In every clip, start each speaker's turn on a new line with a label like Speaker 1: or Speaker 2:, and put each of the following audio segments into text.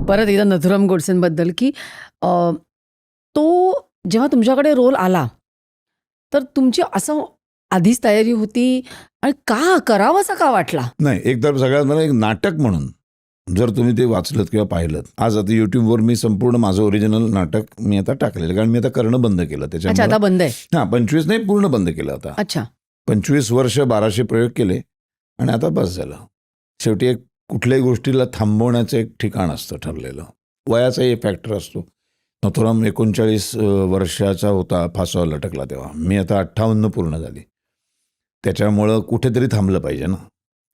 Speaker 1: परत एकदा नथुराम गोडसेंबद्दल, की अ, तो जेव्हा तुमच्याकडे रोल आला, तर तुमची असं आधीच तयारी होती आणि का करावासा का वाटला?
Speaker 2: नाही, एक तर सगळ्यात मला एक नाटक म्हणून जर तुम्ही ते वाचलत किंवा पाहिलं, आज आता YouTubeवर मी संपूर्ण माझं ओरिजिनल नाटक मी आता टाकलेलं, कारण मी आता करणं बंद केलं
Speaker 1: अच्छा,
Speaker 2: त्याच्यामुळे.
Speaker 1: आता बंद आहे.
Speaker 2: हां, 25 नाही, पूर्ण बंद केलं आता.
Speaker 1: अच्छा.
Speaker 2: 25 वर्ष 1200 प्रयोग केले आणि आता बस झालं. शेवटी एक कुठल्याही गोष्टीला थांबवण्याचं एक ठिकाण असतं ठरलेलं. वयाचाही एक फॅक्टर असतो. नथुराम 39 वर्षाचा होता, फासावर लटकला तेव्हा. मी आता 58 पूर्ण झाली. त्याच्यामुळं कुठेतरी थांबलं पाहिजे ना.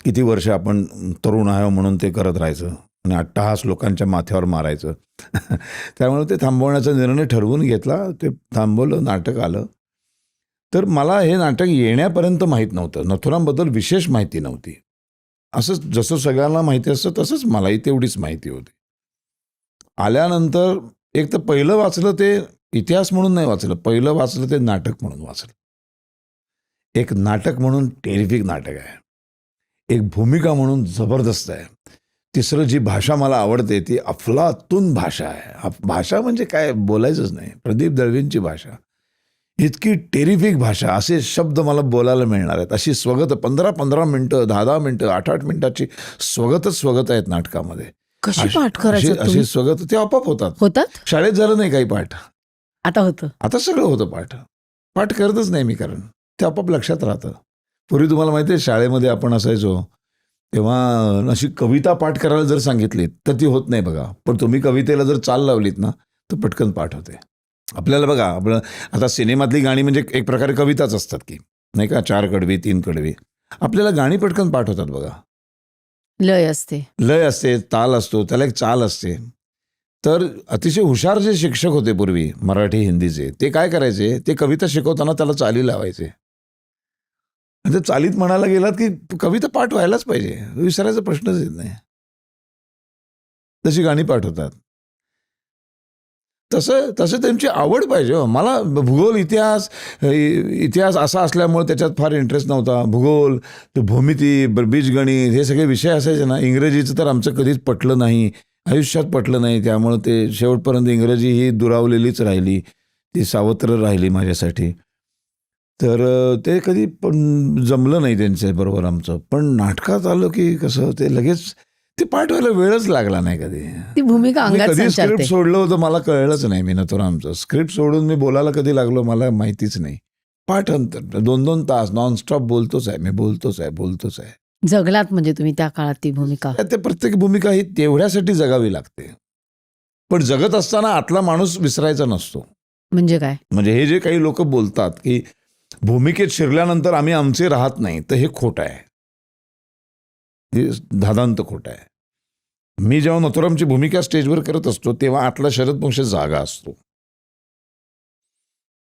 Speaker 2: किती वर्ष आपण तरुण आहे म्हणून ते करत राहायचं आणि अट्टहास लोकांच्या माथ्यावर मारायचं. त्यामुळे ते थांबवण्याचा निर्णय ठरवून घेतला. ते थांबवलं, नाटक आलं. तर मला हे नाटक येण्यापर्यंत माहीत नव्हतं. नथुरामबद्दल विशेष माहिती नव्हती. असंच जसं सगळ्यांना माहिती असतं तसंच मलाही तेवढीच माहिती होती. आल्यानंतर एक तर पहिलं वाचलं ते इतिहास म्हणून नाही वाचलं, पहिलं वाचलं ते नाटक म्हणून वाचलं. एक नाटक म्हणून टेरिफिक नाटक आहे. एक भूमिका म्हणून जबरदस्त आहे. तिसरं जी भाषा मला आवडते ती अफलातून भाषा आहे. भाषा म्हणजे काय बोलायचंच नाही. प्रदीप दळवींची भाषा इतकी टेरिफिक भाषा, असे शब्द मला बोलायला मिळणार आहेत. अशी स्वगत 15-15 मिनटं, 10-10 मिनटं, 8-8 मिनिटाची स्वगत आहेत नाटकामध्ये.
Speaker 1: कशी पाठ करायचं
Speaker 2: अशी
Speaker 1: तुम्ही?
Speaker 2: स्वगत ते आपोआप होतात.
Speaker 1: होतात?
Speaker 2: शाळेत झालं नाही काही पाठ.
Speaker 1: आता होतं.
Speaker 2: आता सगळं होतं पाठ. पाठ करतच नाही मी, कारण ते आपोआप लक्षात राहतं. पूर्वी तुम्हाला माहिती आहे शाळेमध्ये आपण असायचो तेव्हा अशी कविता पाठ करायला जर सांगितलीत तर ती होत नाही बघा. पण तुम्ही कवितेला जर चाल लावलीत ना तर पटकन पाठ होते. आपल्याला बघा, आपलं आता सिनेमातली गाणी म्हणजे एक प्रकारे कविताच असतात की नाही का, 4 कडवी 3 कडवी. आपल्याला गाणी पटकन पाठ होतात बघा.
Speaker 1: लय असते.
Speaker 2: लय असते, ताल असतो, त्याला एक चाल असते. तर अतिशय हुशार जे शिक्षक होते पूर्वी मराठी हिंदीचे, ते काय करायचे, ते कविता शिकवताना त्याला चाली लावायचे. म्हणजे चालीत म्हणायला गेलात की कविता पाठ व्हायलाच पाहिजे, विसरायचा प्रश्नच येत नाही. तशी गाणी पाठ होतात. तसं त्यांची आवड पाहिजे हो. मला भूगोल, इतिहास असा असल्यामुळे त्याच्यात फार इंटरेस्ट नव्हता. भूगोल, भूमिती, बीजगणित हे सगळे विषय असायचे ना. इंग्रजीचं तर आमचं कधीच पटलं नाही, आयुष्यात पटलं नाही. त्यामुळे ते शेवटपर्यंत इंग्रजी ही दुरावलेलीच राहिली, ती सावत्र राहिली माझ्यासाठी. तर ते कधी पण जमलं नाही त्यांच्याबरोबर आमचं. पण नाटकात आलं की कसं ते लगेच ते पाठ व्हायला वेळच लागला नाही कधी.
Speaker 1: ती भूमिका
Speaker 2: मी
Speaker 1: अंगात
Speaker 2: कधी स्क्रिप्ट
Speaker 1: संचारते.
Speaker 2: सोडलं होतं मला कळलंच नाही. मी नथुरामचं स्क्रिप्ट सोडून मी बोलायला कधी लागलो मला माहितीच नाही. पाठ अंतर 2-2 तास नॉनस्टॉप बोलतोच आहे.
Speaker 1: जगलात म्हणजे तुम्ही त्या काळात ती भूमिका.
Speaker 2: ते प्रत्येक भूमिका ही तेवढ्यासाठी जगावी लागते. पण जगत असताना आतला माणूस विसरायचा नसतो.
Speaker 1: म्हणजे काय?
Speaker 2: म्हणजे हे जे काही लोक बोलतात की भूमिकेत शिरल्यानंतर आम्ही आमचे राहत नाही, तर हे खोटं आहे. हे धादांत खोटं आहे. मी जेव्हा नथुरामची भूमिका स्टेजवर करत असतो तेव्हा आतला शरद पोंक्षे जागा असतो.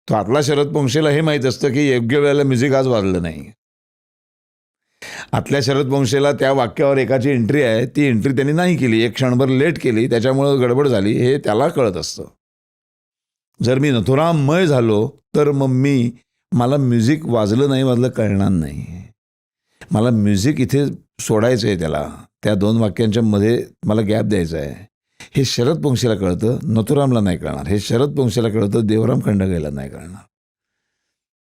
Speaker 2: तो आतला शरद पोंक्षेला हे माहीत असतं की योग्य वेळेला म्युझिक आज वाजलं नाही. आतल्या शरद पोंक्षेला त्या वाक्यावर एकाची एंट्री आहे, ती एंट्री त्यांनी नाही केली, एक क्षणभर लेट केली, त्याच्यामुळं गडबड झाली, हे त्याला कळत असतं. जर मी नथुराममय झालो तर मग मला म्युझिक वाजलं कळणार नाही. मला म्युझिक इथे सोडायचं आहे, त्याला त्या 2 वाक्यांच्या मध्ये मला गॅप द्यायचा आहे. हे शरद पोंक्षेला कळतं, नथुरामला नाही कळणार. हे शरद पोंक्षेला कळतं, देवराम खंडगेला नाही कळणार.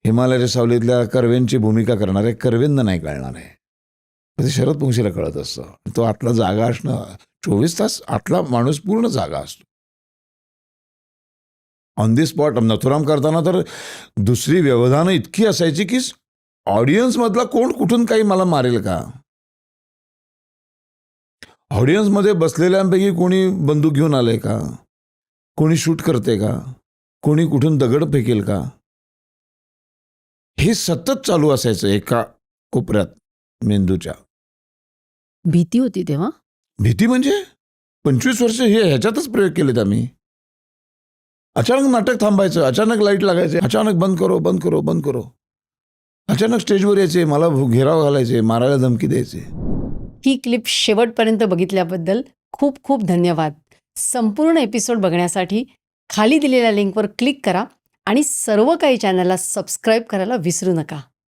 Speaker 2: हिमालयाच्या सावलीतल्या कर्वेंची भूमिका करणारे कर्वेंना नाही कळणार आहे. ते शरद पोंक्षेला कळत असतं. तो आतला जागा असणं, 24 तास आतला माणूस पूर्ण जागा असतो. ऑन दी स्पॉट नथुराम करताना तर दुसरी व्यवधानं इतकी असायची की ऑडियन्समधला कोण कुठून काही मला मारेल का? ऑडियन्समध्ये बसलेल्यांपैकी कोणी बंदूक घेऊन आलंय का? कोणी शूट करते का? कोणी कुठून दगड फेकेल का? हे सतत चालू असायचं एका कोपऱ्यात मेंदूच्या.
Speaker 1: भीती होती तेव्हा?
Speaker 2: भीती म्हणजे 25 वर्ष ह्याच्यातच प्रयोग केलेत आम्ही. अचानक नाटक थांबायचं, अचानक लाईट लागायचे, अचानक बंद करो. अचानक स्टेजवर यायचे, मला घेराव घालायचे, मारायला धमकी द्यायचे.
Speaker 1: ही क्लिप शेवटपर्यंत बघितल्याबद्दल खूप खूप धन्यवाद. संपूर्ण एपिसोड बघण्यासाठी खाली दिलेल्या लिंकवर क्लिक करा आणि सर्व काही चॅनलला सबस्क्राईब करायला विसरू नका.